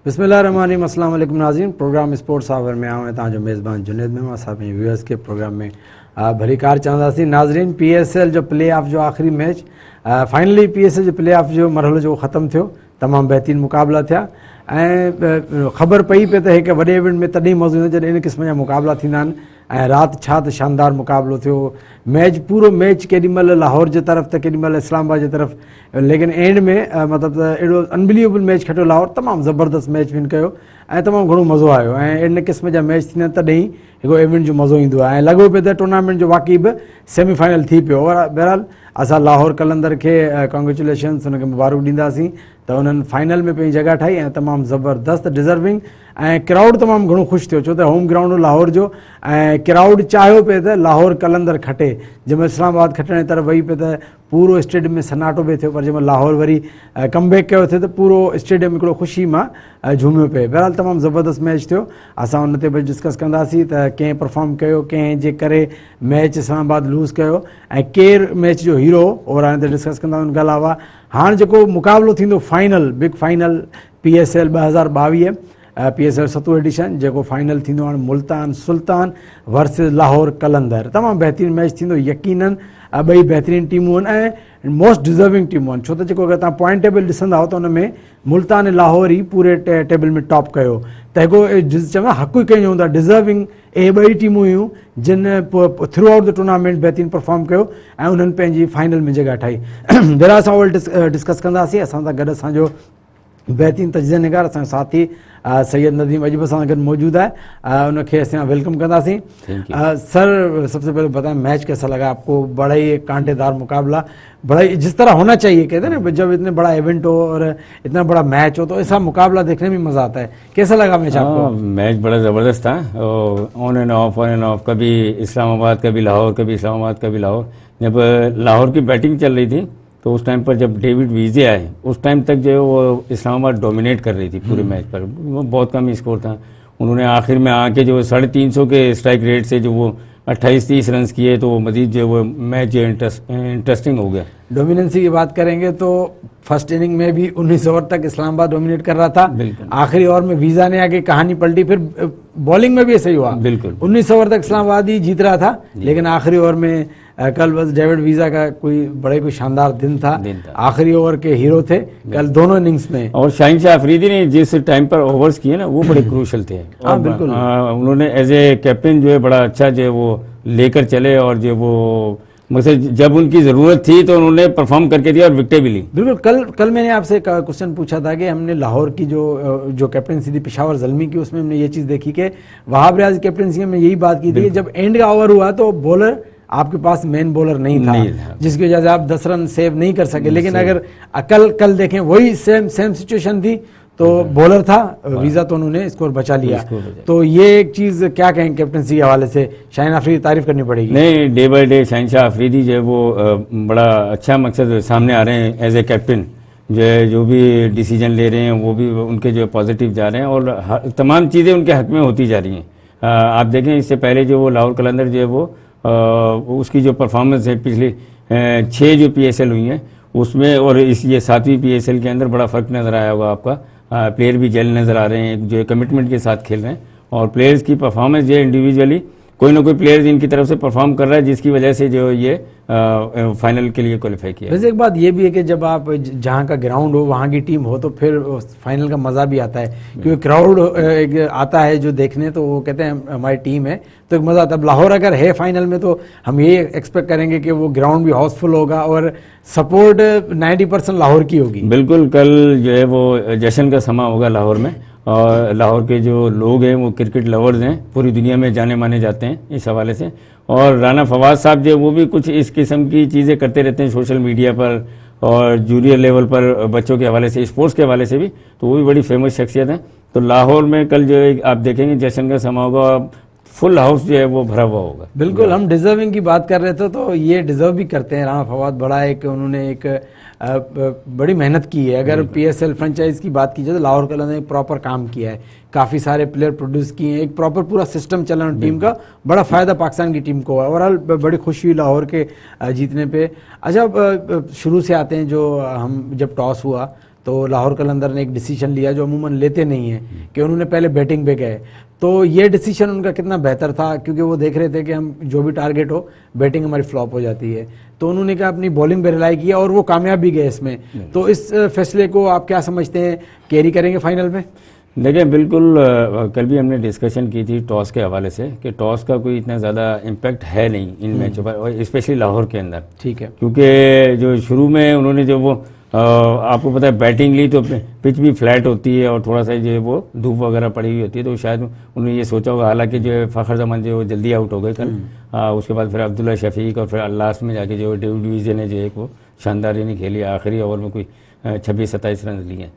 बिस्मिल्लाहिर्रहमानिर्रहीम। अस्सलाम वालेकुम नाज़रीन। प्रोग्राम स्पोर्ट्स आवर में आऊँ तव्हांजो मेज़बान जुनेद में असां पंहिंजे व्यूअर्स के प्रोग्राम में भली कार चवंदासीं। नाज़रीन, PSL जो प्ले ऑफ जो आख़िरी मैच फाइनली PSL जो प्ले ऑफ जो मरहलो जो ख़त्म थियो, तमामु बहितरीन मुक़ाबला थिया ऐं ख़बर पई पे त हिकु वॾे इवेंट में तॾहिं मज़ो ईंदो जॾहिं इन क़िस्म जा मुक़ाबला थींदा आहिनि। ऐं राति छा त शानदार मुक़ाबलो थियो। मैच पूरो मैच केॾीमहिल लाहौर जे तरफ़ त केॾीमहिल इस्लामाबाद जे तरफ़, लेकिन एंड में मतिलबु त अहिड़ो अनबिलीवेबल मैच खटियो लाहौर। तमामु ज़बरदस्त मैच विन कयो ऐं तमामु घणो मज़ो आयो ऐं इन क़िस्म जा मैच थींदा आहिनि तॾहिं हिकिड़ो इवेंट जो मज़ो ईंदो आहे ऐं लॻो पियो त टूर्नामेंट जो वाक़ई बि सेमीफाइनल थी पियो। बहरहाल असां लाहौर कलंदर खे कॉन्ग्रेचुलेशन्स, हुनखे मुबारक ॾींदासीं त उन्हनि फाइनल में पंहिंजी जॻह ठाही ऐं तमामु ज़बरदस्त डिज़र्विंग ऐं क्राउड तमामु घणो ख़ुशि थियो छो त होम ग्राउंड हो लाहौर जो ऐं क्राउड चाहियो पिए त लाहौर कलंदर खटे। जंहिंमहिल इस्लामाबाद खटण जी तरफ़ वई पिए त पूरो स्टेडियम में सन्नाटो बि थियो, पर जंहिंमहिल लाहौर वरी कमबैक कयो थिए त पूरो स्टेडियम हिकिड़ो ख़ुशी मां झूमियो पिए। बहरहाल तमामु ज़बरदस्त मैच थियो। असां हुन ते बि डिस्कस कंदासीं त कंहिं परफॉर्म कयो, कंहिं जे करे मैच इस्लामाबाद लूज़ कयो ऐं केरु मैच जो हीरो और हाणे ते डिस्कस कंदा। उन खां अलावा हाणे जेको मुक़ाबिलो थींदो final, big final PSL 2022 PSL 7 edition, जेको फाइनल थींदो हाणे मुल्तान सुल्तान वर्सिस लाहौर कलंदर। तमामु बहितरीनु मैच थींदो यकीनन। ॿई बहितरीनु टीमूं आहिनि ऐं मोस्ट डिज़र्विंग टीमूं आहिनि, छो त जेको अगरि तव्हां पॉइंट टेबल ॾिसंदा त हुन में मुल्तान ऐं लाहौर ई पूरे टेबल में टॉप कयो। त हिकिड़ो चवंदा हक़ु ई कंहिंजो हूंदो आहे, डिज़र्विंग इहे ॿई टीमूं हुयूं जिन थ्रू आउट द टूर्नामेंट बहितरीनु परफॉर्म कयो ऐं उन्हनि पंहिंजी फाइनल में जॻह ठाही। बहरहाल असां उहो डिस्कस कंदासीं। असां सां गॾु असांजो बहितरीनु तजज़िया निगार असांजो साथी सैयद नदीम अॼु बि असां सां गॾु मौजूदु आहे, उनखे असां वेलकम कंदासीं। सर, सबसे पहले बताएं मैच कैसा लगा आपको? बड़ा ही कांटेदार मुकाबला, बड़ा ही जिस तरह होना चाहिए, कहते हैं ना जब इतने बड़ा इवेंट हो और इतना बड़ा मैच हो तो ऐसा मुकाबला देखने में मज़ा आता है। कैसा लगा मैच आपको? मैच बड़ा ज़बरदस्त था, ऑन एंड ऑफ, कभी इस्लामाबाद कभी लाहौर, कभी इस्लामाबाद कभी लाहौर। जब लाहौर की बैटिंग चल रही थी तो उस टाइम पर जब डेविड वीजे आए उस टाइम तक जो है वो इस्लामाबाद डोमिनेट कर रही थी पूरे मैच पर। वो बहुत कम स्कोर था। उन्होंने आखिर में आके जो 350 के स्ट्राइक रेट से जो वो 28-30 रन किए तो वो मजीद जो वो मैच जो इंटरेस्टिंग हो गया। डोमिनेंसी की बात करेंगे तो फर्स्ट इनिंग में भी 19 ओवर तक इस्लामाबाद डोमिनेट कर रहा था। आखिरी ओवर में वीजा ने आके कहानी पलटी, फिर बॉलिंग में भी ऐसा ही हुआ। बिल्कुल 19 ओवर तक इस्लामाबाद ही जीत रहा था, लेकिन आखिरी ओवर में कल बस डेविड वीजा का कोई शानदार दिन था। आखिरी ओवर के हीरो थे कल दोनों इनिंग्स में। और शाहीन शाह अफरीदी ने जिस टाइम पर ओवर्स किए ना वो बड़े क्रूशल थे। हाँ बिल्कुल, उन्होंने एज ए कैप्टन जो है बड़ा अच्छा जो वो लेकर चले और जो वो मतलब जब उनकी ज़रूरत थी तो उन्होंने परफॉर्म करके दिया और विकेटें भी ली। बिल्कुल, कल मैंने आपसे क्वेश्चन पूछा था कि हमने लाहौर की जो कैप्टनसी थी पेशावर ज़ल्मी की, उसमें हमने ये चीज़ देखी कि वहाब रियाज कैप्टनसी में यही बात की थी, जब एंड का ओवर हुआ तो बॉलर आपके पास मेन बॉलर नहीं था, जिसकी वजह से आप 10 रन सेव नहीं कर सके। लेकिन अगर कल देखें वही सेम सिचुएशन थी तो बॉलर था वीजा, तो उन्होंने स्कोर बचा लिया। तो ये एक चीज़ क्या कहें कैप्टनसी के हवाले से, शाहीन अफरीदी तारीफ करनी पड़ेगी। नहीं, day by day Shaheen Shah Afridi जो है वो बड़ा अच्छा मकसद सामने आ रहे हैं एज ए कैप्टन। जो भी डिसीजन ले रहे हैं वो भी उनके जो पॉजिटिव जा रहे हैं और तमाम चीज़ें उनके हक में होती जा रही हैं। आप देखें इससे पहले जो वो लाहौर कलंदर जो है वो उसकी जो परफॉर्मेंस है पिछली 6 जो PSL हुई हैं उसमें और ये 7वीं PSL के अंदर बड़ा फ़र्क नज़र आया होगा आपका। प्लेयर भी जेल नज़र आ रहे हैं जो कमिटमेंट के साथ खेल रहे हैं और प्लेयर्स की परफॉर्मेंस जो है इंडिविजुअली कोई ना कोई प्लेयर इनकी तरफ से परफॉर्म कर रहा है जिसकी वजह से जो ये फाइनल के लिए क्वालिफाई किया। वैसे एक बात ये भी है कि जब आप जहाँ का ग्राउंड हो वहाँ की टीम हो तो फिर फाइनल का मज़ा भी आता है, क्योंकि क्राउड आता है जो देखने, तो वो कहते हैं हमारी टीम है तो एक मज़ा आता है। लाहौर अगर है फाइनल में तो हम ये एक्सपेक्ट करेंगे कि वो ग्राउंड भी हाउसफुल होगा और सपोर्ट 90% लाहौर की होगी। बिल्कुल, कल जो है वो जश्न का समा होगा लाहौर में और लाहौर के जो लोग हैं वो क्रिकेट लवर्स हैं, पूरी दुनिया में जाने माने जाते हैं इस हवाले से। और राना फवाद साहब जो वो भी कुछ इस किस्म की चीज़ें करते रहते हैं सोशल मीडिया पर और जूनियर लेवल पर बच्चों के हवाले से, स्पोर्ट्स के हवाले से भी, तो वो भी बड़ी फेमस शख्सियत हैं। तो लाहौर में कल जो है आप देखेंगे जश्न का समा होगा, फुल हाउस जो है वो भरा हुआ होगा। बिल्कुल, हम डिजर्विंग की बात कर रहे थे तो ये डिजर्व भी करते हैं। राना फवाद बड़ा उन्होंने एक बड़ी मेहनत की है। अगर PSL फ्रेंचाइज की बात की जाए तो लाहौर कलंदर ने प्रॉपर काम किया है, काफ़ी सारे प्लेयर प्रोड्यूस किए हैं, एक प्रॉपर पूरा सिस्टम चल रहा है टीम का, बड़ा फ़ायदा पाकिस्तान की टीम को है। ओवरऑल बड़ी खुशी हुई लाहौर के जीतने पे। अच्छा, शुरू से आते हैं जो हम जब टॉस हुआ तो लाहौर कलंदर ने एक डिसीजन लिया जो अमूमन लेते नहीं हैं कि उन्होंने पहले बैटिंग पे गए। तो ये डिसीजन उनका कितना बेहतर था, क्योंकि वो देख रहे थे कि हम जो भी टारगेट हो बैटिंग हमारी फ्लॉप हो जाती है, तो उन्होंने कहा अपनी बॉलिंग पे रिलाई किया और वो कामयाब भी गए इसमें। तो इस फैसले को आप क्या समझते हैं, कैरी करेंगे फाइनल में? देखिए बिल्कुल, कल भी हमने डिस्कशन की थी टॉस के हवाले से कि टॉस का कोई इतना ज़्यादा इम्पैक्ट है नहीं इन मैचों पर, और स्पेशली लाहौर के अंदर। ठीक है, क्योंकि जो शुरू में उन्होंने जो वो आपको पता है बैटिंग ली तो पिच भी फ्लैट होती है और थोड़ा सा जो है वो धूप वगैरह पड़ी हुई होती है, तो शायद उन्होंने ये सोचा होगा। हालांकि जो है फ़खर जमान जो जल्दी आउट हो गए कल, उसके बाद फिर अब्दुल्ला शफीक और फिर लास्ट में जाके जो डेविड विजे ने जो है वो शानदार इनिंग खेली, आखिरी ओवर में कोई 26-27 रन लिए।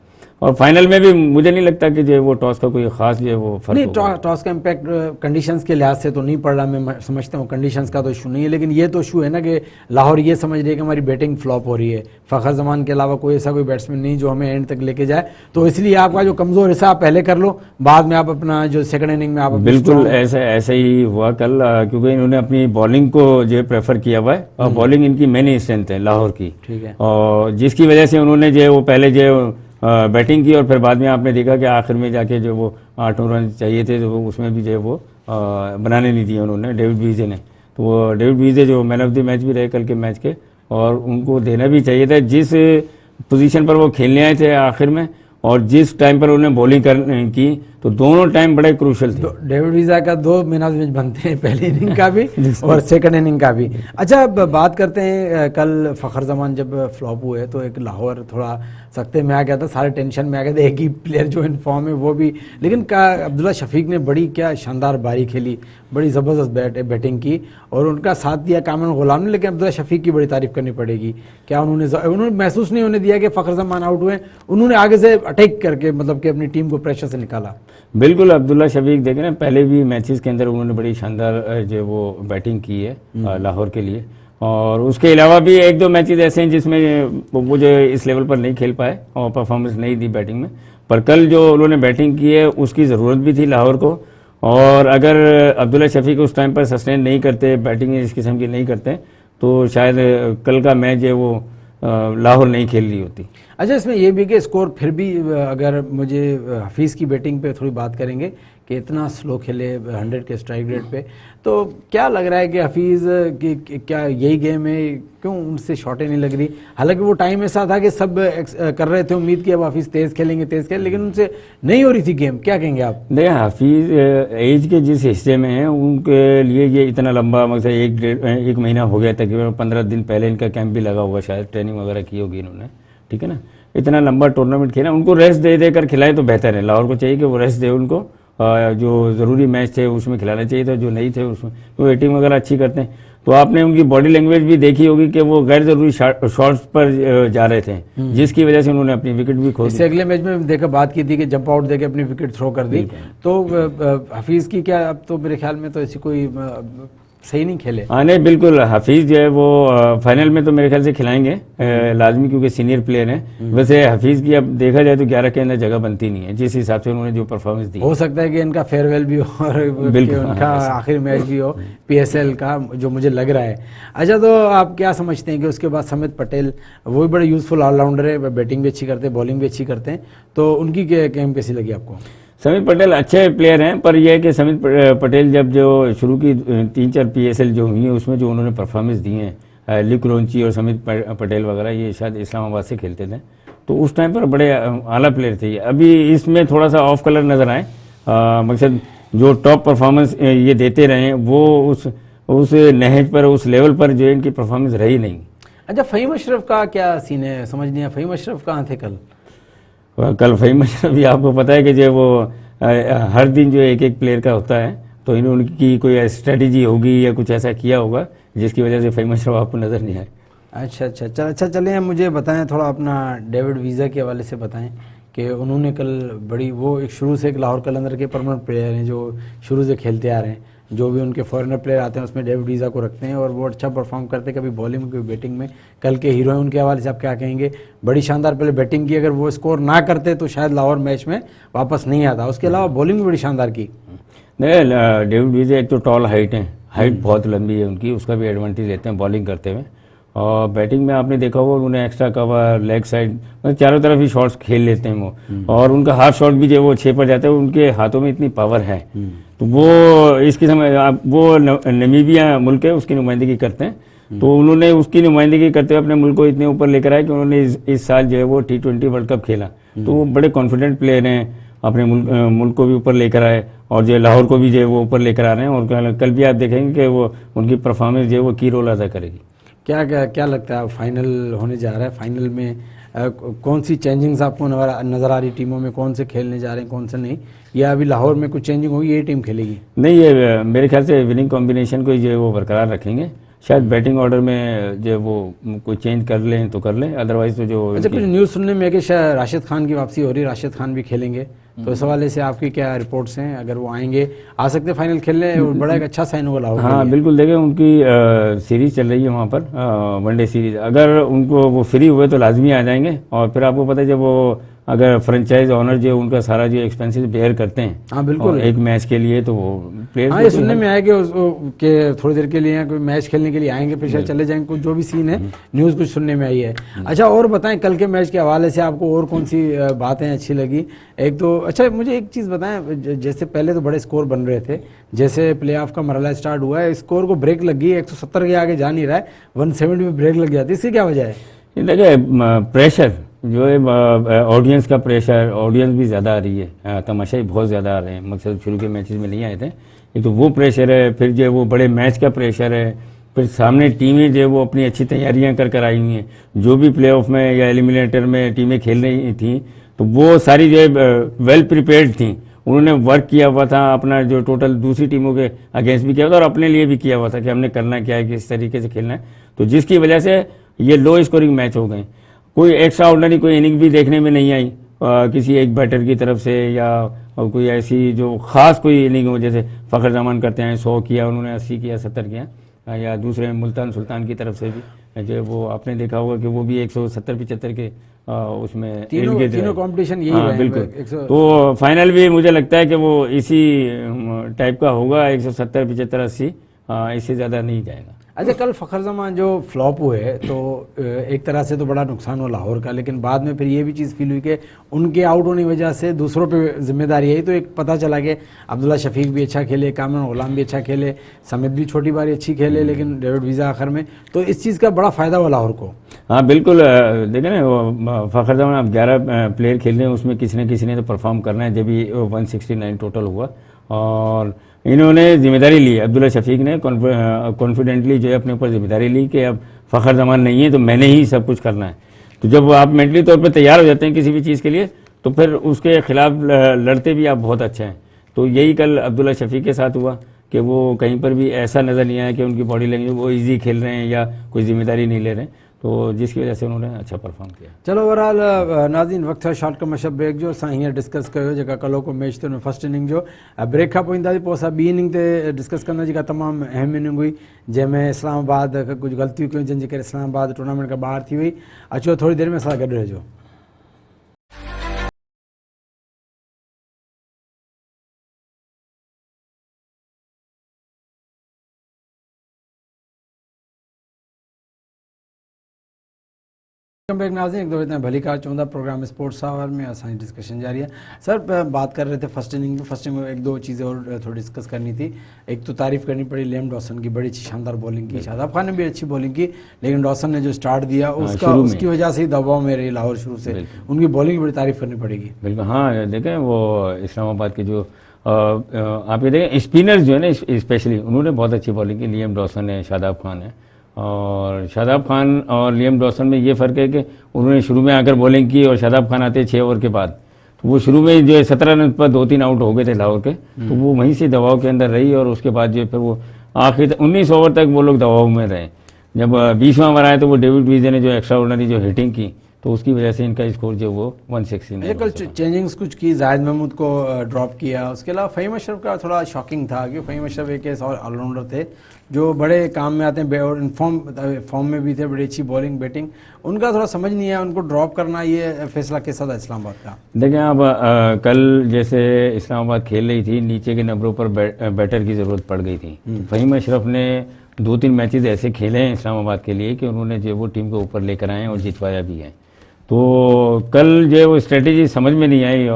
और फाइनल में भी मुझे नहीं लगता कि जो है वो टॉस का कोई खास जो है वो फर्क नहीं, होगा। टॉस का इम्पैक्ट कंडीशंस के लिहाज से तो नहीं पड़ रहा, मैं समझता हूँ कंडीशंस का तो इशू नहीं है, लेकिन ये तो इशू है ना कि लाहौर ये समझ रही है कि हमारी बैटिंग फ्लॉप हो रही है, फ़खर जमान के अलावा कोई ऐसा कोई बैट्समैन नहीं जो हमें एंड तक लेके जाए, तो इसलिए आपका जो कमज़ोर हिस्सा आप पहले कर लो, बाद में आप अपना जो सेकंड इनिंग में आप बिल्कुल ऐसा ही हुआ कल, क्योंकि इन्होंने अपनी बॉलिंग को जो है प्रेफर किया हुआ है, और बॉलिंग इनकी मेन स्ट्रेंथ है लाहौर की। ठीक है, और जिसकी वजह से उन्होंने जो है वो पहले जो है बैटिंग की, और फिर बाद में आपने देखा कि आखिर में जाके जो वो 8 रन चाहिए थे तो वो उसमें भी जो है वो बनाने नहीं दिए उन्होंने डेविड विजे ने। तो वो डेविड विजे जो मैन ऑफ द मैच भी रहे कल के मैच के, और उनको देना भी चाहिए था जिस पोजीशन पर वो खेलने आए थे आखिर में, और जिस टाइम पर उन्होंने बॉलिंग की, तो दोनों टाइम बड़े क्रूशल थे। डेविड विजा का 2 मैन ऑफ द मैच बनते हैं, पहली इनिंग का भी और सेकंड इनिंग का भी। अच्छा, अब बात करते हैं, कल फ़खर जमान जब फ्लॉप हुए तो एक लाहौर थोड़ा सख्ते में आ गया था, सारे टेंशन में आ गए थे, एक ही प्लेयर जो इन फॉर्म है वो भी, लेकिन अब्दुल्ला शफीक ने बड़ी क्या शानदार बारी खेली, बड़ी ज़बरदस्त बैटिंग की, और उनका साथ दिया कामरान गुलाम ने, लेकिन अब्दुल्ला शफीक की बड़ी तारीफ करनी पड़ेगी। क्या उन्होंने महसूस नहीं होने दिया कि फ़खर जमान आउट हुए, उन्होंने आगे से अटैक करके मतलब कि अपनी टीम को प्रेशर से निकाला। बिल्कुल, अब्दुल्ला शफीक देखें ना, पहले भी मैचेस के अंदर उन्होंने बड़ी शानदार जो वो बैटिंग की है लाहौर के लिए, और उसके अलावा भी 1-2 मैचेस ऐसे हैं जिसमें वो जो इस लेवल पर नहीं खेल पाए और परफॉर्मेंस नहीं दी बैटिंग में, पर कल जो उन्होंने बैटिंग की है उसकी ज़रूरत भी थी लाहौर को, और अगर अब्दुल्ला शफीक उस टाइम पर सस्टेन नहीं करते, बैटिंग इस किस्म की नहीं करते, तो शायद कल का मैच है वो लाहौर नहीं खेल रही होती। अच्छा, इसमें यह भी कि स्कोर फिर भी, अगर मुझे हफीज़ की बैटिंग पे थोड़ी बात करेंगे कि इतना स्लो खेले 100 के स्ट्राइक रेट पे, तो क्या लग रहा है कि हफीज़ की क्या यही गेम है, क्यों उनसे शॉटें नहीं लग रही? हालांकि वो टाइम ऐसा था कि सब कर रहे थे उम्मीद कि अब हफीज़ तेज़ खेलेंगे, लेकिन उनसे नहीं हो रही थी गेम। क्या कहेंगे आप? देखिए, हफीज़ एज के जिस हिस्से में हैं उनके लिए ये इतना लंबा, मतलब एक महीना हो गया, तकरीबन 15 दिन पहले इनका कैंप भी लगा हुआ, शायद ट्रेनिंग वगैरह की होगी इन्होंने, ठीक है ना। इतना लंबा टूर्नामेंट खेला, उनको रेस्ट दे देकर खिलाए तो बेहतर है। लाहौर को चाहिए कि वो रेस्ट दे उनको, जो ज़रूरी मैच थे उसमें खिलाना चाहिए था, जो नहीं थे उसमें तो बैटिंग वगैरह अच्छी करते हैं। तो आपने उनकी बॉडी लैंग्वेज भी देखी होगी कि वो गैर जरूरी शॉट्स पर जा रहे थे, जिसकी वजह से उन्होंने अपनी विकेट भी खो दी। इससे अगले मैच में देखा बात की थी कि जंप आउट देके अपनी विकेट थ्रो कर दी। तो हफीज़ की क्या, अब तो मेरे ख्याल में तो ऐसी कोई सही नहीं खेले। हाँ नहीं, बिल्कुल, हफीज़ जो है वो फाइनल में तो मेरे ख्याल से खिलाएंगे लाजमी, क्योंकि सीनियर प्लेयर हैं। वैसे हफीज़ की अब देखा जाए तो 11 के अंदर जगह बनती नहीं है, जिस हिसाब से उन्होंने जो परफॉर्मेंस दी। हो सकता है कि इनका फेयरवेल भी हो और उनका आखिरी मैच भी हो PSL का, जो मुझे लग रहा है। अच्छा, तो आप क्या समझते हैं कि उसके बाद समित पटेल, वो भी बड़े यूज़फुल ऑलराउंडर है, बैटिंग भी अच्छी करते हैं, बॉलिंग भी अच्छी करते हैं, तो उनकी गेम कैसी लगी आपको? समित पटेल अच्छे प्लेयर हैं, पर यह है कि समित पटेल जब जो शुरू की 3-4 PSL जो हुई है उसमें जो उन्होंने परफॉर्मेंस दी है, लिक रोंची और समित पटेल वगैरह, ये शायद इस्लामाबाद से खेलते थे, तो उस टाइम पर बड़े आला प्लेयर थे। अभी इसमें थोड़ा सा ऑफ कलर नज़र आए, मकसद जो टॉप परफॉर्मेंस ये देते रहे वो उस नहज पर, उस लेवल पर जो इनकी परफॉर्मेंस रही नहीं। अच्छा, फ़हीम अशरफ का क्या सीन है, समझ नहीं आया, फ़हीम अशरफ कहाँ थे कल? कल फ़हीम अशरफ भी आपको पता है कि जो वो हर दिन जो एक प्लेयर का होता है, तो इन्होंने उनकी कोई स्ट्रेटेजी होगी या कुछ ऐसा किया होगा जिसकी वजह से फ़हीम अशरफ आपको नज़र नहीं आए। अच्छा, चलें, मुझे बताएं थोड़ा अपना डेविड विजा के हवाले से बताएं कि उन्होंने कल बड़ी, वो एक शुरू से एक लाहौर कलंदर के परमानेंट प्लेयर हैं जो शुरू से खेलते आ रहे हैं, जो भी उनके फॉरेनर प्लेयर आते हैं उसमें डेविड विजा को रखते हैं और वो अच्छा परफॉर्म करते हैं, कभी बॉलिंग में कभी बैटिंग में। कल के हीरो हैं, उनके हवाले से आप क्या कहेंगे? बड़ी शानदार पहले बैटिंग की, अगर वो स्कोर ना करते तो शायद लाहौर मैच में वापस नहीं आता। उसके अलावा बॉलिंग भी बड़ी शानदार की। नहीं, डेविड विजा एक तो टॉल हाइट है, हाइट बहुत लंबी है उनकी, उसका भी एडवांटेज लेते हैं बॉलिंग करते हुए, और बैटिंग में आपने देखा होगा उन्होंने एक्स्ट्रा कवर, लेग साइड, मतलब चारों तरफ ही शॉट्स खेल लेते हैं वो। और उनका हाफ शॉट भी जो वो 6 पर जाता है, उनके हाथों में इतनी पावर है। तो वो इस किस्म वो नमीबिया मुल्क है, उसकी नुमाइंदगी करते हैं। तो उन्होंने उसकी नुमाइंदगी करते हुए अपने मुल्क को इतने ऊपर लेकर आए कि उन्होंने इस साल जो है वो T20 वर्ल्ड कप खेला। तो वो बड़े कॉन्फिडेंट प्लेयर हैं, अपने मुल्क को भी ऊपर लेकर आए और जो लाहौर को भी जो है वो ऊपर लेकर आ रहे हैं। और कल भी आप देखेंगे कि वो उनकी परफॉर्मेंस जो है वो की रोल अदा करेगी। क्या लगता है, फाइनल होने जा रहा है, फाइनल में कौन सी चेंजिंग्स आपको नज़र आ रही टीमों में, कौन से खेलने जा रहे हैं कौन से नहीं, या अभी लाहौर में कुछ चेंजिंग होगी, ये टीम खेलेगी? नहीं, ये मेरे ख्याल से विनिंग कॉम्बिनेशन को जो है वो बरकरार रखेंगे। शायद बैटिंग ऑर्डर में जो वो कोई चेंज कर लें तो कर लें, अदरवाइज तो जो अच्छा, कुछ न्यूज़ सुनने में है कि शायद राशिद खान की वापसी हो रही है, राशिद खान भी खेलेंगे, तो इस हवाले से आपकी क्या रिपोर्ट्स हैं? अगर वो आएंगे, आ सकते फाइनल खेलने, बड़ा एक अच्छा साइन होगा लाहौर। हाँ बिल्कुल, देखिए उनकी सीरीज चल रही है वहाँ पर, वनडे सीरीज। अगर उनको वो फ्री हुए तो लाजमी आ जाएंगे। और फिर आपको पता है जब वो अगर फ्रेंचाइज ऑनर जो उनका सारा जो एक्सपेंसेस बेयर करते हैं, हाँ बिल्कुल, एक मैच के लिए, तो वो प्लेयर्स, हाँ ये सुनने में आया कि थोड़ी देर के लिए कोई मैच खेलने के लिए आएंगे, फिर शायद चले जाएंगे, कुछ जो भी सीन है न्यूज़ कुछ सुनने में आई है। अच्छा, और बताएं कल के मैच के हवाले से आपको और कौन सी बातें अच्छी लगी? एक तो अच्छा मुझे एक चीज़ बताएं, जैसे पहले तो बड़े स्कोर बन रहे थे, जैसे प्ले ऑफ का मरहला स्टार्ट हुआ है, स्कोर को ब्रेक लग गई, 170 के आगे जा नहीं रहा है, 170 में ब्रेक लग जाती है, इसकी क्या वजह है? देखिए प्रेशर जो है, ऑडियंस का प्रेशर, ऑडियंस भी ज़्यादा आ रही है, तमाशाई बहुत ज़्यादा आ रहे हैं, मकसद शुरू के मैचेस में नहीं आए थे। एक तो वो प्रेशर है, फिर जो है वो बड़े मैच का प्रेशर है, फिर सामने टीमें जो है वो अपनी अच्छी तैयारियां कर आई हुई हैं। जो भी प्ले ऑफ में या एलिमिनेटर में टीमें खेल रही थी, तो वो सारी जो है वेल प्रिपेयर्ड थी, उन्होंने वर्क किया हुआ था अपना, जो टोटल दूसरी टीमों के अगेंस्ट भी किया हुआ था और अपने लिए भी किया हुआ था कि हमने करना क्या है, किस तरीके से खेलना है। तो जिसकी वजह से ये लो स्कोरिंग मैच हो गए। कोई एक्स्ट्रा ऑर्डिनरी कोई इनिंग भी देखने में नहीं आई किसी एक बैटर की तरफ से, या कोई ऐसी जो खास कोई इनिंग हो, जैसे फ़खर जमान करते हैं 100 किया उन्होंने, 80 किया, 70 किया, या दूसरे मुल्तान सुल्तान की तरफ से भी जो वो आपने देखा होगा कि वो भी 170-75 के उसमें तीनों कंपटीशन यही हाँ बिल्कुल। तो फाइनल भी मुझे लगता है कि वो इसी टाइप का होगा, 170, 75, 80, इससे ज़्यादा नहीं जाएगा। अच्छा, कल फ़खर जमान जो फ्लॉप हुए, तो एक तरह से तो बड़ा नुकसान हुआ लाहौर का, लेकिन बाद में फिर ये भी चीज़ फील हुई कि उनके आउट होने की वजह से दूसरों पे जिम्मेदारी आई। तो एक पता चला कि अब्दुल्ला शफीक भी अच्छा खेले, कामरान गुलाम भी अच्छा खेले, समित भी छोटी बारी अच्छी खेले, लेकिन डेविड वीज़ा आखिर में, तो इस चीज़ का बड़ा फ़ायदा हुआ लाहौर को। हाँ बिल्कुल, देखें ना, फ़खर जमान आप 11 प्लेयर खेल रहे हैं, उसमें किसी ने तो परफॉर्म करना है। जब भी 169 टोटल हुआ और इन्होंने जिम्मेदारी ली, अब्दुल्ला शफीक ने कॉन्फिडेंटली जो है अपने ऊपर जिम्मेदारी ली कि अब फ़खर जमान नहीं है तो मैंने ही सब कुछ करना है। तो जब आप मेंटली तौर पे तैयार हो जाते हैं किसी भी चीज़ के लिए, तो फिर उसके खिलाफ लड़ते भी आप बहुत अच्छे हैं। तो यही कल अब्दुल्ला शफीक के साथ हुआ कि वो कहीं पर भी ऐसा नज़र नहीं आया कि उनकी बॉडी लैंग्वेज वो ईजी खेल रहे हैं या कोई जिम्मेदारी नहीं ले रहे हैं, तो जिसकी वजह से उन्होंने अच्छा परफॉर्म किया। चलो ओवरऑल नाज़रीन, वक्त है शॉर्ट कमर्शियल ब्रेक जो असां हींअर डिस्कस कयो जेका कल्ह को मैच ते फर्स्ट इनिंग जो ब्रेक खां पोइ ईंदासीं, पोइ असां ॿी इनिंग ते डिस्कस कंदा जेका तमामु अहम इनिंग हुई, जंहिंमें इस्लामाबाद कुझु ग़लतियूं कयूं जंहिंजे करे इस्लामाबाद टूर्नामेंट खां ॿाहिरि थी वई। अचो थोरी देरि में असां गॾु रहिजो। बैक नाज़रीन, एक दो इतना भली कार चौंदा प्रोग्राम स्पोर्ट्स आवर में असांजी डिस्कशन जारी है। सर बात कर रहे थे फर्स्ट इनिंग में, फर्स्ट इनिंग में एक दो चीज़ें और थोड़ी डिस्कस करनी थी। एक तो तारीफ़ करनी पड़ी लियाम डॉसन की, बड़ी अच्छी शानदार बॉलिंग की, शादाब खान ने भी अच्छी बॉलिंग की, लेकिन डॉसन ने जो स्टार्ट दिया उसकी वजह से ही दबाव में रही लाहौर शुरू से, उनकी बॉलिंग की बड़ी तारीफ़ करनी पड़ेगी। बिल्कुल, हाँ देखें वो इस्लामाबाद के जो आप ये देखें स्पिनर्स जो है ना, स्पेशली उन्होंने बहुत अच्छी बॉलिंग की, लियाम डॉसन है, शादाब खान है। और शादाब खान और लियाम डॉसन में ये फ़र्क है कि उन्होंने शुरू में आकर बॉलिंग की और शादाब खान आते 6 ओवर के बाद, तो वो शुरू में जो है 17 रन पर 2-3 आउट हो गए थे लाहौर के, तो वो वहीं से दबाव के अंदर रही और उसके बाद जो फिर वो आखिर 19 ओवर तक वो लोग दबाव में रहे। जब 20वां ओवर आया तो वो डेविड वीज़ा ने जो एक्स्ट्रा ऑर्डिनरी जो हिटिंग की, तो उसकी वजह से इनका स्कोर जो वो 169। कल चेंजिंग्स कुछ की, जाहिद महमूद को ड्रॉप किया, उसके अलावा फ़हीम अशरफ का थोड़ा शॉकिंग था कि फ़हीम अशरफ एक ऐसे ऑलराउंडर थे जो बड़े काम में आते हैं और फॉर्म में भी थे, बड़ी अच्छी बॉलिंग बैटिंग, उनका थोड़ा समझ नहीं आया, उनको ड्रॉप करना ये फैसला कैसा था इस्लामाबाद का? देखें आप कल जैसे इस्लामाबाद खेल रही थी, नीचे के नंबरों पर बैटर की ज़रूरत पड़ गई थी। फ़हीम अशरफ ने 2-3 मैचेस ऐसे खेले हैं इस्लामाबाद के लिए कि उन्होंने जो वो टीम को ऊपर लेकर आए हैं और जितवाया भी है। तो कल जो है वो स्ट्रेटेजी समझ में नहीं आई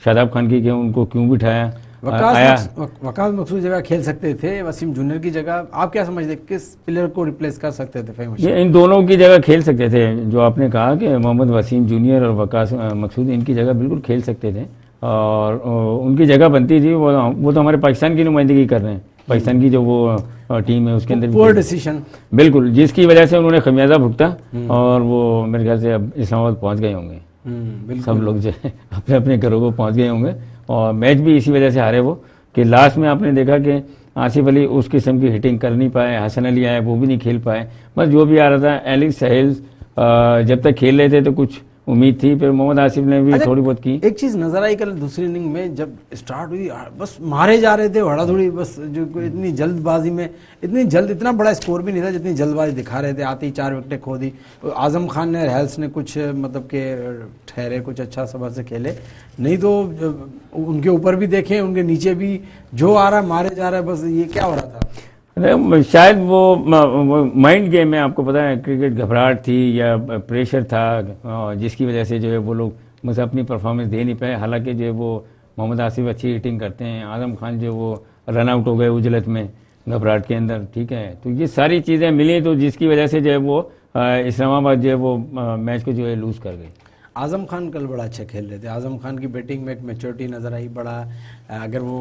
शादाब खान की कि उनको क्यों बिठाया। वकास मकसूद जगह खेल सकते थे, वसीम जूनियर की जगह आप क्या समझते किस प्लेयर को रिप्लेस कर सकते थे? ये इन दोनों की जगह खेल सकते थे। जो आपने कहा कि मोहम्मद वसीम जूनियर और वकास मकसूद इनकी जगह बिल्कुल खेल सकते थे और उनकी जगह बनती थी। वो तो हमारे पाकिस्तान की नुमाइंदगी कर रहे हैं, पाकिस्तान की जो वो टीम है उसके अंदर पोर डिसीजन बिल्कुल, जिसकी वजह से उन्होंने खमियाजा भुगता और वो मेरे ख्याल से अब इस्लामाबाद पहुंच गए होंगे। सब लोग जो है अपने अपने घरों को पहुंच गए होंगे और मैच भी इसी वजह से हारे वो कि लास्ट में आपने देखा कि आसिफ अली उस किस्म की हिटिंग कर नहीं पाए, हसन अली आए वो भी नहीं खेल पाए। बस जो भी आ रहा था एलिस सहेल जब तक खेल रहे थे तो कुछ उम्मीद थी, फिर मोहम्मद आसिफ ने भी थोड़ी बहुत की। एक चीज नजर आई कल दूसरी इनिंग में जब स्टार्ट हुई बस मारे जा रहे थे हड़ाधुड़ी, बस जो इतनी जल्दबाजी में इतना बड़ा स्कोर भी नहीं था जितनी जल्दबाजी दिखा रहे थे। आते ही 4 विकेटें खो दी। आजम खान ने हेल्स ने कुछ मतलब के ठहरे, कुछ अच्छा सबा से खेले, नहीं तो उनके ऊपर भी देखें उनके नीचे भी जो आ रहा मारे जा रहा है। बस ये क्या हो रहा था? शायद वो माइंड गेम में आपको पता है क्रिकेट घबराहट थी या प्रेशर था जिसकी वजह से जो है वो लोग बस अपनी परफॉर्मेंस दे नहीं पाए। हालांकि जो है वो मोहम्मद आसिफ अच्छी हिटिंग करते हैं, आजम खान जो वो रन आउट हो गए उजलत में घबराहट के अंदर, ठीक है। तो ये सारी चीज़ें मिली तो जिसकी वजह से जो है वो इस्लामाबाद जो है वो मैच को जो है लूज़ कर गई। आजम खान कल बड़ा अच्छा खेल रहे थे। आजम खान की बैटिंग में एक मैच्योरिटी नज़र आई, बड़ा अगर वो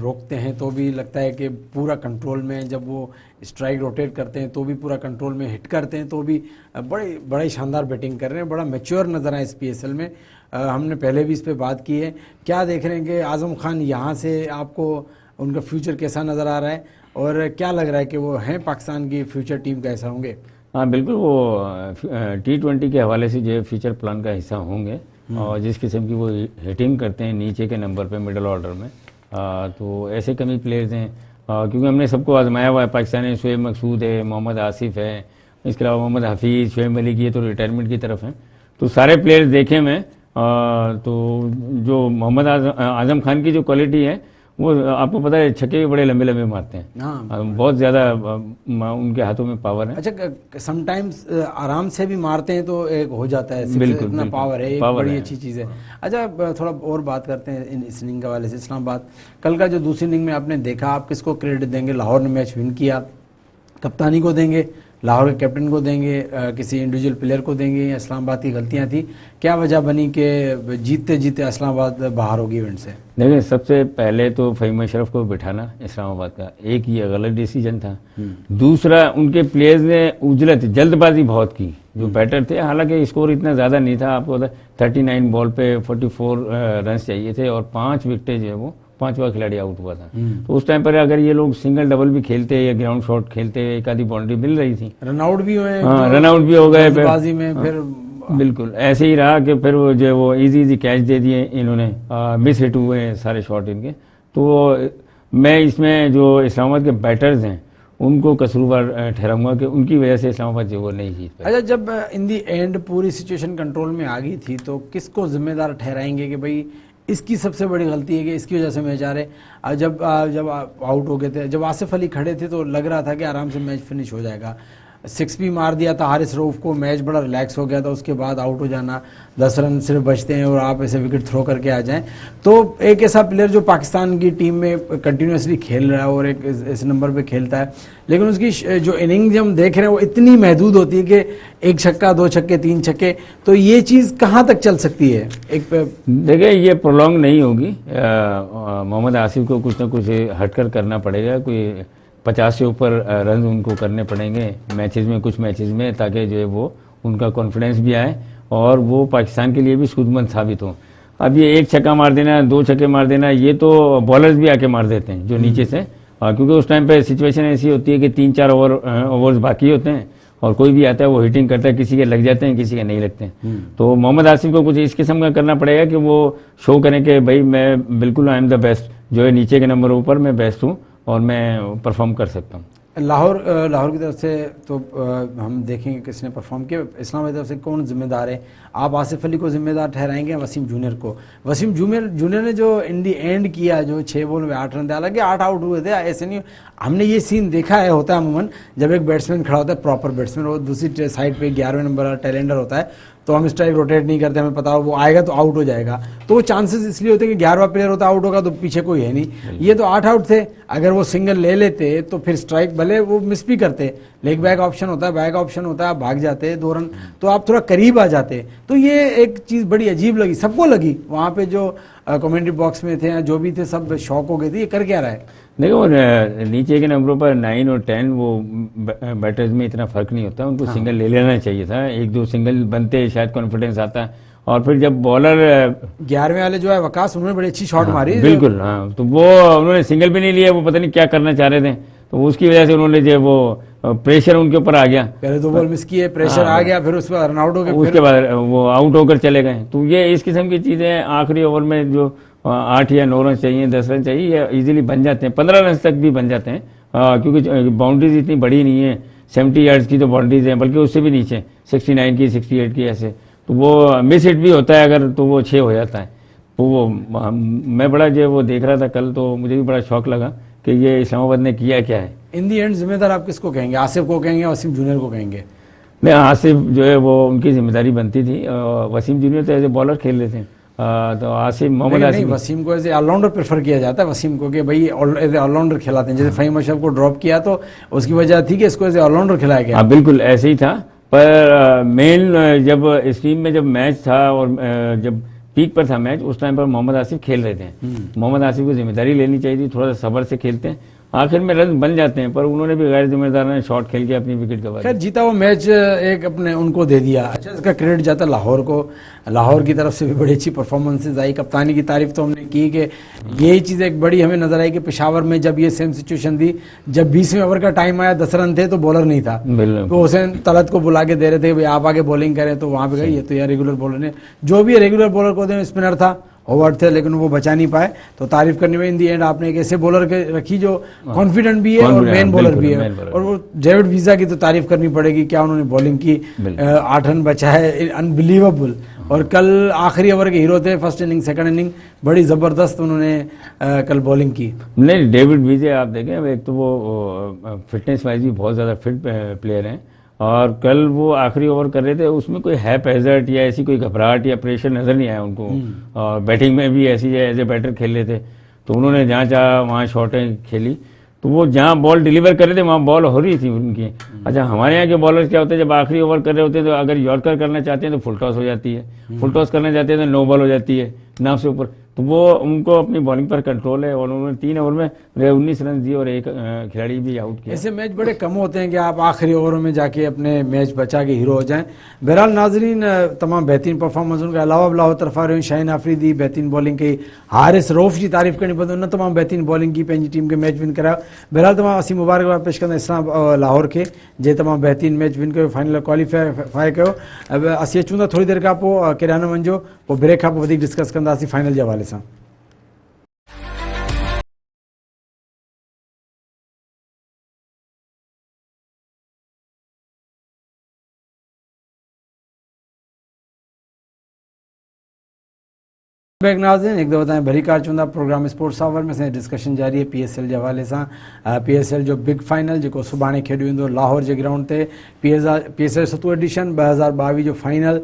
रोकते हैं तो भी लगता है कि पूरा कंट्रोल में, जब वो स्ट्राइक रोटेट करते हैं तो भी पूरा कंट्रोल में, हिट करते हैं तो भी बड़े शानदार बैटिंग कर रहे हैं। बड़ा मैच्योर नज़र आए इस PSL में। हमने पहले भी इस पर बात की है। क्या देख रहे हैं कि आजम खान यहाँ से आपको उनका फ्यूचर कैसा नज़र आ रहा है और क्या लग रहा है कि वो हैं पाकिस्तान की फ्यूचर टीम का हिस्सा होंगे? हाँ बिल्कुल, वो T20 के हवाले से जो है फ्यूचर प्लान का हिस्सा होंगे और जिस किस्म की वो हिटिंग करते हैं नीचे के नंबर पे मिडिल ऑर्डर में, तो ऐसे कमी प्लेयर्स हैं क्योंकि हमने सबको आजमाया हुआ है। पाकिस्तान में शुएब मकसूद है, मोहम्मद आसिफ है, इसके अलावा मोहम्मद हफीज़, शुएब मलिक, ये तो रिटायरमेंट की तरफ हैं। तो सारे प्लेयर्स देखे मैं, तो जो मोहम्मद आजम खान की जो क्वालिटी है वो आपको पता है छक्के भी बड़े लंबे लंबे मारते हैं। हाँ, बहुत ज़्यादा उनके हाथों में पावर है। अच्छा, समटाइम्स आराम से भी मारते हैं तो एक हो जाता है, बिल्कुल, इतना पावर है, एक पावर बड़ी है। अच्छी चीज़ है। अच्छा, थोड़ा और बात करते हैं इस इनिंग के हवाले से। इस्लामाबाद कल का जो दूसरी इनिंग में आपने देखा, आप किसको क्रेडिट देंगे? लाहौर ने मैच विन किया, कप्तानी को देंगे, लाहौर के कैप्टन को देंगे, किसी इंडिविजुअल प्लेयर को देंगे, या इस्लामाबाद की गलतियां थी? क्या वजह बनी कि जीतते जीतते इस्लामाबाद बाहर होगी इवेंट से? देखिए, सबसे पहले तो फ़हीम अशरफ को बिठाना इस्लामाबाद का एक ये गलत डिसीजन था। दूसरा, उनके प्लेयर्स ने उजलत जल्दबाजी बहुत की। जो बैटर थे, हालांकि स्कोर इतना ज़्यादा नहीं था, आपको 39 बॉल पे 44 रन चाहिए थे और 5 विकेटें जो है वो 5वां खिलाड़ी आउट हुआ था। तो उस टाइम पर अगर ये लोग सिंगल डबल भी खेलते या ग्राउंड शॉट खेलते, एक आधी बाउंड्री मिल रही थी। रनआउट भी हुए, हाँ, रनआउट भी हो गए बाजी में। फिर बिल्कुल ऐसे ही रहा कि फिर वो जो वो इजी कैच दे दिए इन्होंने, मिस हिट हुए सारे शॉट इनके। तो मैं इसमें जो इस्लामाबाद के बैटर्स हैं उनको कसूरवार ठहराऊंगा कि उनकी वजह से इस्लामाबाद जो वो नहीं जीत पाई। अच्छा, जब इन दी एंड पूरी सिचुएशन कंट्रोल में आ गई थी तो किसको जिम्मेदार ठहराएंगे कि भाई इसकी सबसे बड़ी गलती है कि इसकी वजह से मैच आ रहे? जब आउट हो गए थे, जब आसिफ अली खड़े थे तो लग रहा था कि आराम से मैच फिनिश हो जाएगा। 6 भी मार दिया था हारिस रऊफ को, मैच बड़ा रिलैक्स हो गया था। उसके बाद आउट हो जाना, 10 रन सिर्फ बचते हैं और आप ऐसे विकेट थ्रो करके आ जाएं, तो एक ऐसा प्लेयर जो पाकिस्तान की टीम में कंटिन्यूसली खेल रहा है और एक इस नंबर पे खेलता है, लेकिन उसकी जो इनिंग हम देख रहे हैं वो इतनी महदूद होती है कि 1 छक्का 2 छक्के 3 छक्के, तो ये चीज़ कहाँ तक चल सकती है? देखिए, ये प्रोलॉन्ग नहीं होगी। मोहम्मद आसिफ को कुछ ना कुछ हटकर करना पड़ेगा, कोई 50 से ऊपर रन उनको करने पड़ेंगे मैचेस में, कुछ मैचेस में, ताकि जो है वो उनका कॉन्फिडेंस भी आए और वो पाकिस्तान के लिए भी सूदमंद साबित हो। अब ये 1 छक्का मार देना, 2 छक्के मार देना, ये तो बॉलर्स भी आके मार देते हैं जो नीचे से, क्योंकि उस टाइम पे सिचुएशन ऐसी होती है कि 3-4 ओवर्स बाकी होते हैं और कोई भी आता है वो हिटिंग करता है, किसी के लग जाते हैं, किसी के नहीं लगते हैं। तो मोहम्मद आसिफ को कुछ इस किस्म का करना पड़ेगा कि वो शो करें कि भाई मैं बिल्कुल आई एम द बेस्ट, जो है नीचे के नंबर ऊपर मैं बेस्ट हूँ और मैं परफॉर्म कर सकता हूँ। लाहौर की तरफ से तो हम देखेंगे किसने परफॉर्म किया। इस्लामाबाद की तरफ से कौन जिम्मेदार है? आप आसिफ अली को जिम्मेदार ठहराएंगे या वसीम जूनियर को? वसीम जूनियर ने जो इन दी एंड किया, जो 6 बॉल में 8 रन थे, हालांकि 8 आउट हुए थे, ऐसे नहीं। हमने ये सीन देखा है, होता है अमूमन जब एक बैट्समैन खड़ा होता है, प्रॉपर बैट्समैन, और दूसरी साइड पे 11वें नंबर वाला टेलेंडर होता है, तो हम स्ट्राइक रोटेट नहीं करते, हमें पता हो वो आएगा तो आउट हो जाएगा। तो वो चांसेस इसलिए होते हैं कि 11वां प्लेयर होता है, आउट होगा तो पीछे कोई है नहीं। ये तो 8 आउट थे, अगर वो सिंगल ले लेते तो फिर स्ट्राइक भले वो मिस भी करते, लेग बैक ऑप्शन होता है, बैक ऑप्शन होता है, आप भाग जाते 2 रन, तो आप थोड़ा करीब आ जाते। तो ये एक चीज़ बड़ी अजीब लगी, सबको लगी वहाँ पे, जो कमेंट्री बॉक्स में थे, जो भी थे, सब शॉक हो गए थे, ये कर क्या रहा है। देखो नीचे के नंबरों पर 9 और 10 वो बैटर्स में इतना फर्क नहीं होता, उनको सिंगल ले लेना चाहिए था। 1-2 सिंगल बनते शायद कॉन्फिडेंस आता, और फिर जब बॉलर 11वें वाले जो है वकास, उन्होंने बड़ी अच्छी शॉट मारी। बिल्कुल, हाँ, तो वो उन्होंने सिंगल भी नहीं लिया, वो पता नहीं क्या करना चाह रहे थे, तो उसकी वजह से उन्होंने जो वो प्रेशर उनके ऊपर आ गया, पहले 2 बॉल मिस किए, प्रेशर आ गया, फिर उसके बाद रन आउट हो गए, उसके बाद वो आउट होकर चले गए। तो ये इस किस्म की चीज़ें आखिरी ओवर में जो 8 या 9 रन चाहिए, 10 रन चाहिए, ये इजीली बन जाते हैं, 15 रन तक भी बन जाते हैं, क्योंकि बाउंड्रीज इतनी बड़ी नहीं है, 70 यार्ड्स की तो बाउंड्रीज हैं, बल्कि उससे भी नीचे 69 की, 68 की, ऐसे। तो वो मिस हिट भी होता है अगर, तो वो 6 हो जाता है। तो वो मैं बड़ा जो वो देख रहा था कल, तो मुझे भी बड़ा शौक लगा कि ये इस्लामाबाद ने किया क्या है। इन दी एंड जिम्मेदार आप किसको कहेंगे? आसिफ को कहेंगे, वसीम जूनियर को कहेंगे? नहीं, आसिफ जो है वो उनकी जिम्मेदारी बनती थी, वसीम जूनियर तो एज ए बॉलर खेल रहे थे, तो आसिफ, मोहम्मद आसिफ, वसीम को एज ए ऑलराउंडर प्रेफर किया जाता है, वसीम को, कि भाई एज ए ऑलराउंडर खिलाते हैं। जैसे फ़हीम अशरफ को ड्रॉप किया तो उसकी वजह थी कि इसको एज ए ऑलराउंडर खिलाया गया। हाँ बिल्कुल ऐसे ही था, पर मेन जब इस टीम में जब मैच था और जब पीक पर था मैच, उस टाइम पर मोहम्मद आसिफ खेल रहे थे। मोहम्मद आसिफ को जिम्मेदारी लेनी चाहिए थी, थोड़ा सा सब्र से खेलते हैं, आखिर में रन बन जाते हैं, पर उन्होंने भी गैर जिम्मेदाराना शॉट खेल के अपनी विकेट गंवा दी। खैर जीता वो मैच एक अपने उनको दे दिया। अच्छा, इसका क्रेडिट जाता है लाहौर को। लाहौर की तरफ से भी बड़ी अच्छी परफॉर्मेंसेज आई। कप्तानी की तारीफ तो हमने की कि यही चीज़ एक बड़ी हमें नजर आई कि पेशावर में जब ये सेम सिचुएशन थी, जब 20वें ओवर का टाइम आया, 10 रन थे, तो बॉलर नहीं था, तो हुसैन तलत को बुला के दे रहे थे, भाई आप आगे बॉलिंग करें, तो वहाँ पे गई, ये तो यार रेगुलर बॉलर ने, जो भी रेगुलर बॉलर को दे, स्पिनर था, ओवर थे, लेकिन वो बचा नहीं पाए, तो तारीफ करने में इन दी एंड आपने एक ऐसे बॉलर के रखी जो कॉन्फिडेंट भी है और मेन बॉलर भी है। और वो डेविड वीजा की तो तारीफ करनी पड़ेगी, क्या उन्होंने बॉलिंग की, 8 रन बचा है, अनबिलीवेबल। और कल आखिरी ओवर के हीरो थे, फर्स्ट इनिंग सेकंड इनिंग बड़ी ज़बरदस्त उन्होंने कल बॉलिंग की। नहीं, डेविड विजय आप देखें, एक तो वो फिटनेस वाइज भी बहुत ज़्यादा फिट प्लेयर हैं, और कल वो आखिरी ओवर कर रहे थे, उसमें कोई हैपहैज़र्ड या ऐसी कोई घबराहट या प्रेशर नज़र नहीं आया उनको, और बैटिंग में भी ऐसी एज ए बैटर खेल रहे थे, तो उन्होंने जहाँ चाहा वहाँ शॉटें खेली, तो वो जहाँ बॉल डिलीवर कर रहे थे वहाँ बॉल हो रही थी उनकी। अच्छा, हमारे यहाँ के बॉलर्स क्या होते हैं, जब आखिरी ओवर कर रहे होते हैं तो अगर यॉर्कर करना चाहते हैं तो फुल टॉस हो जाती है, फुल टॉस करना चाहते हैं तो नो बॉल हो जाती है नाव से ऊपर, तो वो उनको अपनी बॉलिंग पर कंट्रोल है, और उन्होंने 3 ओवर में 19 रन दिए और एक खिलाड़ी भी आउट किया। ऐसे मैच बड़े कम होते हैं कि आप आखिरी ओवरों में जाके अपने मैच बचा के हीरो हो जाएं। बहरहाल नाजरीन, तमाम बेहतरीन परफॉर्मेंस उनके अलावा लाहौर तरफा रही शाहीन आफरीदी बेहतरीन बॉलिंग की, हारिस रऊफ की तारीफ करनी पड़ती, उन्होंने तमाम बेहतरीन बॉलिंग की, पंहिंजी टीम के मैच विन कराया। बहरहाल तमाम असीं मुबारकबाद पेश कंदा इस्लाम लाहौर के, जे तमाम बेहतरीन मैच विन कयो, फाइनल क्वालिफाई कयो। अब असीं अचूं था थोड़ी देर खां पोइ, किरानो वञिजो, पोइ ब्रेक खां पोइ वधीक डिस्कस कंदासीं फाइनल जे हवाले सां। बैक नाज़रीन, एक दफ़ा भली कार चुंदा प्रोग्राम स्पोर्ट्स आवर में डिस्कशन जारी है PSL जे हवाले सां। PSL जो बिग फाइनल जेको सुभाणे खेॾियो वेंदो लाहौर जे ग्राउंड ते, PSL 7 एडिशन 2022 जो फाइनल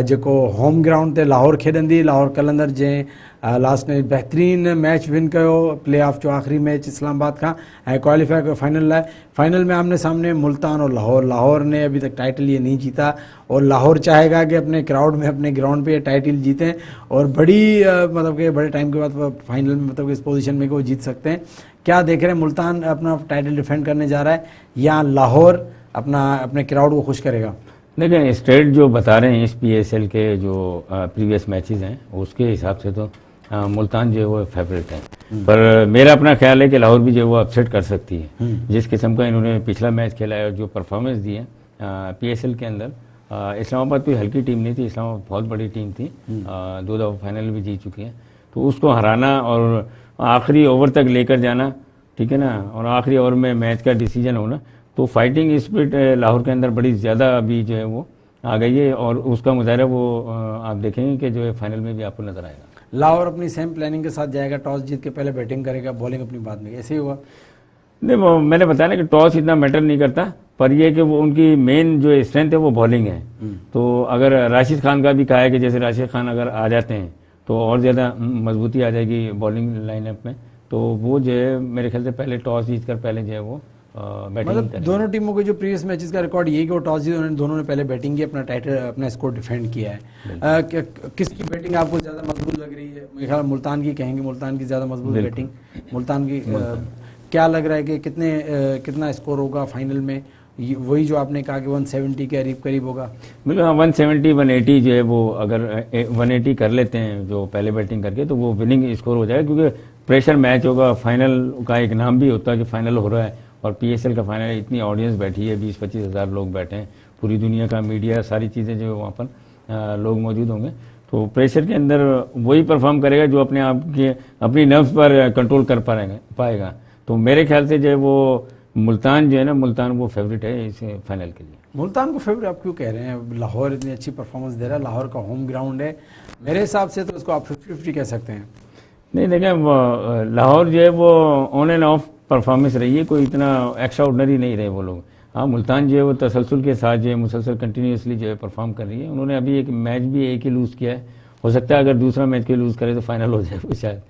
जेको होम ग्राउंड ते लाहौर खेॾंदी। लाहौर कलंदर जंहिं लास्ट में बेहतरीन मैच विन कयो, प्ले ऑफ जो आखिरी मैच इस्लामाबाद का, क्वालिफाई कयो फाइनल लाइ। फाइनल में आमने सामने मुल्तान और लाहौर। लाहौर ने अभी तक टाइटल ये नहीं जीता, और लाहौर चाहेगा कि अपने क्राउड में, अपने ग्राउंड पे टाइटल जीतें, और बड़ी मतलब कि बड़े टाइम के बाद फाइनल में, मतलब कि इस पोजीशन में कि वो जीत सकते हैं। क्या देख रहे हैं, मुल्तान अपना टाइटल डिफेंड करने जा रहा है या लाहौर अपने क्राउड को खुश करेगा? देखिए, स्टेट जो बता रहे हैं इस PSL के जो प्रीवियस मैचेस हैं, उसके हिसाब से तो मुल्तान जो है वो फेवरेट है, पर मेरा अपना ख्याल है कि लाहौर भी जो है वो अपसेट कर सकती है। जिस किस्म का इन्होंने पिछला मैच खेला है और जो परफॉर्मेंस दी है PSL के अंदर, इस्लामाबाद कोई हल्की टीम नहीं थी, इस्लामाबाद बहुत बड़ी टीम थी, 2 दफ़ा फाइनल भी जीत चुकी है, तो उसको हराना और आखिरी ओवर तक लेकर जाना ठीक है ना, और आखिरी ओवर में मैच का डिसीजन होना, तो फाइटिंग स्पिरिट लाहौर के अंदर बड़ी ज़्यादा अभी जो है वो आ गई है, और उसका मुजाहरा वो आप देखेंगे कि जो है फाइनल में भी आपको नजर आएगा। लाहौर अपनी सेम प्लानिंग के साथ जाएगा, टॉस जीत के पहले बैटिंग करेगा, बॉलिंग अपनी बाद में, ऐसे ही हुआ? नहीं, मैंने बताया ना कि टॉस इतना मैटर नहीं करता, पर यह कि वो उनकी मेन जो स्ट्रेंथ है वो बॉलिंग है। तो अगर राशिद खान का भी कहा है कि जैसे राशिद खान अगर आ जाते हैं तो और ज़्यादा मजबूती आ जाएगी बॉलिंग लाइनअप में, तो वो जो है मेरे ख्याल से पहले टॉस जीत कर पहले जो है वो बैटिंग मतलब दोनों टीमों के जो प्रीवियस मैचेस का रिकॉर्ड ये कि वो टॉस जीते, उन्होंने दोनों ने पहले बैटिंग की, अपना टाइटल अपना स्कोर डिफेंड किया है। किसकी बैटिंग आपको ज़्यादा मजबूत लग रही है? मेरे ख्याल मुल्तान की कहेंगे, मुल्तान की ज़्यादा मजबूत बैटिंग मुल्तान की। क्या लग रहा है कि कितना स्कोर होगा फाइनल में? वही जो आपने कहा कि 170 के करीब होगा? बिल्कुल, 170 180 जो है वो अगर 180 कर लेते हैं जो पहले बैटिंग करके, तो वो विनिंग स्कोर हो जाएगा, क्योंकि प्रेशर मैच होगा। फाइनल का एक नाम भी होता है कि फाइनल हो रहा है, और पीएसएल का फाइनल, इतनी ऑडियंस बैठी है, 20-25 हज़ार लोग बैठे हैं, पूरी दुनिया का मीडिया, सारी चीज़ें जो वहाँ पर लोग मौजूद होंगे, तो प्रेशर के अंदर वही परफॉर्म करेगा जो अपने आप के अपनी नर्व्स पर कंट्रोल कर पाएगा। तो मेरे ख्याल से जो है वो मुल्तान जो है ना, मुल्तान वो फेवरेट है इस फाइनल के लिए। मुल्तान को फेवरेट आप क्यों कह रहे हैं? लाहौर इतनी अच्छी परफॉर्मेंस दे रहा है, लाहौर का होम ग्राउंड है, मेरे हिसाब से तो उसको आप 50-50 कह सकते हैं। नहीं, देखें, लाहौर जो है वो ऑन एंड ऑफ परफॉर्मेंस रही है, कोई इतना एक्स्ट्रा ऑर्डनरी नहीं रहे वो लोग। हाँ, मुल्तान जो है वो तसलसल के साथ जो है मुसलसल कंटिन्यूसली जो है परफॉर्म कर रही है। उन्होंने अभी एक मैच भी एक ही लूज़ किया है, हो सकता है अगर दूसरा मैच के लूज़ करे तो फाइनल हो जाए वो शायद।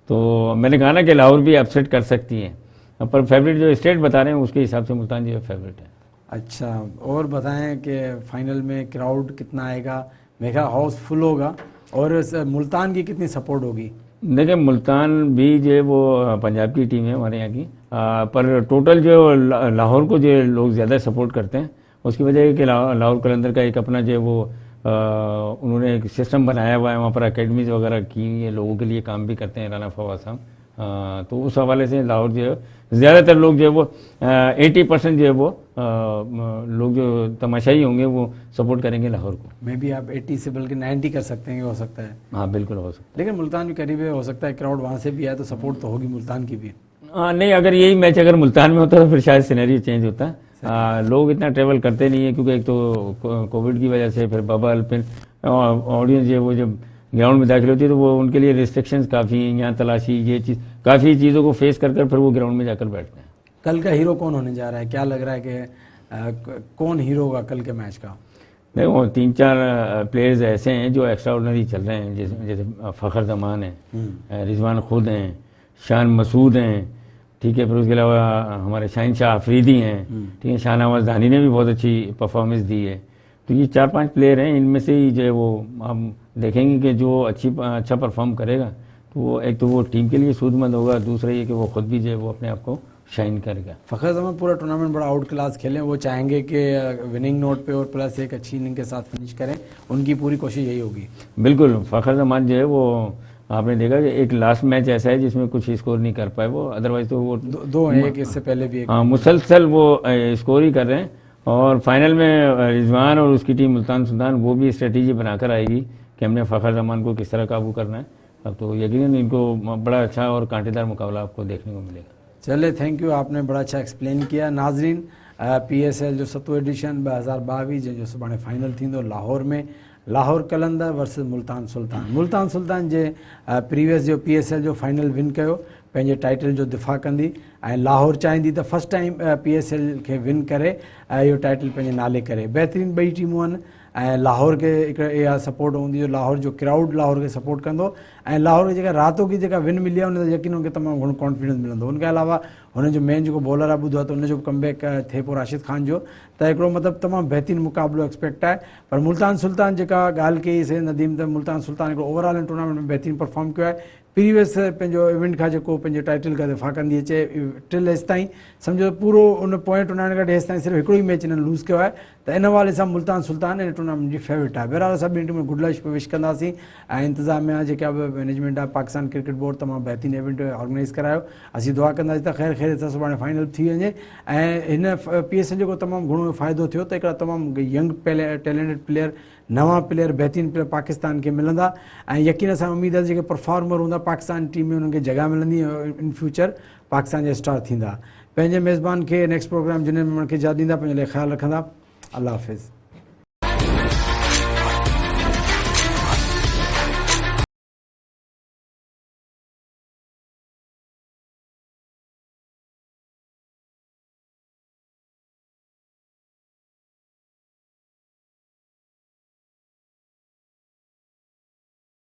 तो मैंने कहा ना कि लाहौर भी अपसेट कर सकती है, पर फेवरेट जो स्टेट बता रहे हैं उसके हिसाब से मुल्तान जो है फेवरेट है। अच्छा, और बताएं कि फाइनल में क्राउड कितना आएगा? मेरा ख्याल हाउस फुल होगा, और मुल्तान की कितनी सपोर्ट होगी? देखिए, मुल्तान भी जो है वो पंजाब की टीम है हमारे यहाँ की, पर टोटल जो लाहौर को जो लोग ज़्यादा सपोर्ट करते हैं, उसकी वजह है कि लाहौर कलंदर का एक अपना जो है वो उन्होंने एक सिस्टम बनाया हुआ है, वहाँ पर अकेडमीज वगैरह की हुई है, लोगों के लिए काम भी करते हैं राना फवाद साहब। तो उस हवाले से लाहौर जो है ज़्यादातर लोग जो है वो 80% जो है वो लोग जो तमाशाई होंगे वो सपोर्ट करेंगे लाहौर को। मे भी आप 80 से बल्कि 90 कर सकते हैं, हो सकता है। हाँ, बिल्कुल हो सकता है, लेकिन मुल्तान भी करीब है, हो सकता है क्राउड वहाँ से भी आए तो सपोर्ट तो होगी मुल्तान की भी। हाँ, नहीं, अगर यही मैच अगर मुल्तान में होता तो फिर शायद सिनेरियो चेंज होता। लोग इतना ट्रेवल करते नहीं है, क्योंकि एक तो कोविड की वजह से, फिर बबल, फिर ऑडियंस जो वो जब ग्राउंड में दाखिल होती है तो वो उनके लिए रिस्ट्रिक्शंस काफ़ी हैं, यहाँ तलाशी, ये चीज़, काफ़ी चीज़ों को फेस कर फिर वो ग्राउंड में जाकर बैठते हैं। कल का हीरो कौन होने जा रहा है? क्या लग रहा है कि कौन हीरो होगा कल के मैच का? देखो, 3-4 प्लेयर्स ऐसे हैं जो एक्स्ट्रा ऑर्डिनरी चल रहे हैं, जैसे फ़खर जमान है, रिजवान खुद हैं, शान मसूद हैं, ठीक है, फिर उसके अलावा हमारे शहनशाह अफरीदी हैं, ठीक है, शाहनवाज दानी ने भी बहुत अच्छी परफॉर्मेंस दी है। तो ये 4-5 प्लेयर हैं, इनमें से ही जो है वो हम देखेंगे कि जो अच्छा परफॉर्म करेगा तो वो एक तो वो टीम के लिए सूदमंद होगा, दूसरा ये कि वो खुद भी जो है वो अपने आप को शाइन करेगा। फ़खर जमान पूरा टूर्नामेंट बड़ा आउट क्लास खेलें, वो चाहेंगे कि विनिंग नोट पे और प्लस एक अच्छी इनिंग के साथ फिनिश करें, उनकी पूरी कोशिश यही होगी। बिल्कुल, फ़खर जमान जो है वो आपने देखा कि एक लास्ट मैच ऐसा है जिसमें कुछ स्कोर नहीं कर पाए वो, अदरवाइज तो वो दो हैं, एक इससे पहले भी एक। हाँ, मुसलसल वो स्कोर ही कर रहे हैं, और फाइनल में रिजवान और उसकी टीम मुल्तान सुल्तान वो भी स्ट्रेटेजी बनाकर आएगी कि हमने फ़खर जमान को किस तरह काबू करना है। अब तो यकीनन इनको बड़ा अच्छा और कांटेदार मुकाबला आपको देखने को मिलेगा। चले, थैंक यू, आपने बड़ा अच्छा एक्सप्लेन किया। नाजरीन, PSL जो 7 एडिशन 2022 जो सुभाणे फाइनल थींदो लाहौर में, लाहौर कलंदर वर्सेस मुल्तान सुल्तान। मुल्तान सुल्तान जे प्रीवियस जो PSL जो फाइनल विन कयो, पंहिंजे टाइटल जो दिफ़ा कंदी, ऐं लाहौर चाहींदी त फर्स्ट टाइम PSL खे विन करे इहो टाइटल पंहिंजे नाले करे। बहितरीनु ॿई टीमूं आहिनि, ऐं लाहौर खे हिकु इहा सपोर्ट हूंदी जो लाहौर जो क्राउड लाहौर खे सपोर्ट कंदो, ऐं लाहौर खे जेका रातो की जेका विन मिली आहे उन ते यकीन हुनखे तमामु घणो कॉन्फिडेंस मिलंदो। उनखे अलावा हुनजो मेन जेको बॉलर आहे ॿुधो आहे त उनजो बि कमबैक थिए पियो राशिद खान जो, त हिकिड़ो मतिलबु तमामु बहितरीनु मुक़ाबिलो एक्सपेक्ट आहे। पर मुल्तान सुल्तान जेका ॻाल्हि कईसीं नदीम, त मुल्तान सुल्तान हिकिड़ो ओवरऑल इन टूर्नामेंट में बहितरीनु परफॉर्म कयो आहे। प्रीवियस पंहिंजो इवेंट खां जेको पंहिंजे टाइटल खां दिफ़ा कंदी अचे टिल हेसि ताईं, सम्झो पूरो उन पोएं टूर्नामेंट खां हेसि ताईं सिर्फ़ु हिकिड़ो ई मैच हिननि लूज़ कयो आहे, त इन हवाले सां मुल्तान सुल्तान इन टूर्नामेंट जी फेवरेट आहे। बहरहाल असां ॿिनि टीमुनि गुड लक विश कंदासीं, ऐं इंतिज़ामिया जेका बि मैनेजमेंट आहे, पाकिस्तान क्रिकेट बोर्ड तमामु बहितरीनु इवेंट ऑर्गेनाइज़ करायो। असीं दुआ कंदासीं त ख़ैर ख़ैर सां सुभाणे फाइनल थी वञे, ऐं हिन PSL जेको तमामु घणो फ़ाइदो थियो त हिकिड़ा तमामु यंग टैलेंटेड प्लेयर, नवां प्लेयर, बहितरीनु प्लेयर पाकिस्तान खे मिलंदा, ऐं यकीन सां उमेद आहे जेके परफॉर्मर हूंदा पाकिस्तान टीम में उन्हनि खे जॻह मिलंदी इन फ्यूचर पाकिस्तान जा स्टार थींदा। पंहिंजे मेज़बान खे नेक्स्ट प्रोग्राम जुनेद मेमण खे इजाज़त ॾींदा, पंहिंजे लाइ ख़्यालु रखंदा। अल्लाह हाफ़िज़।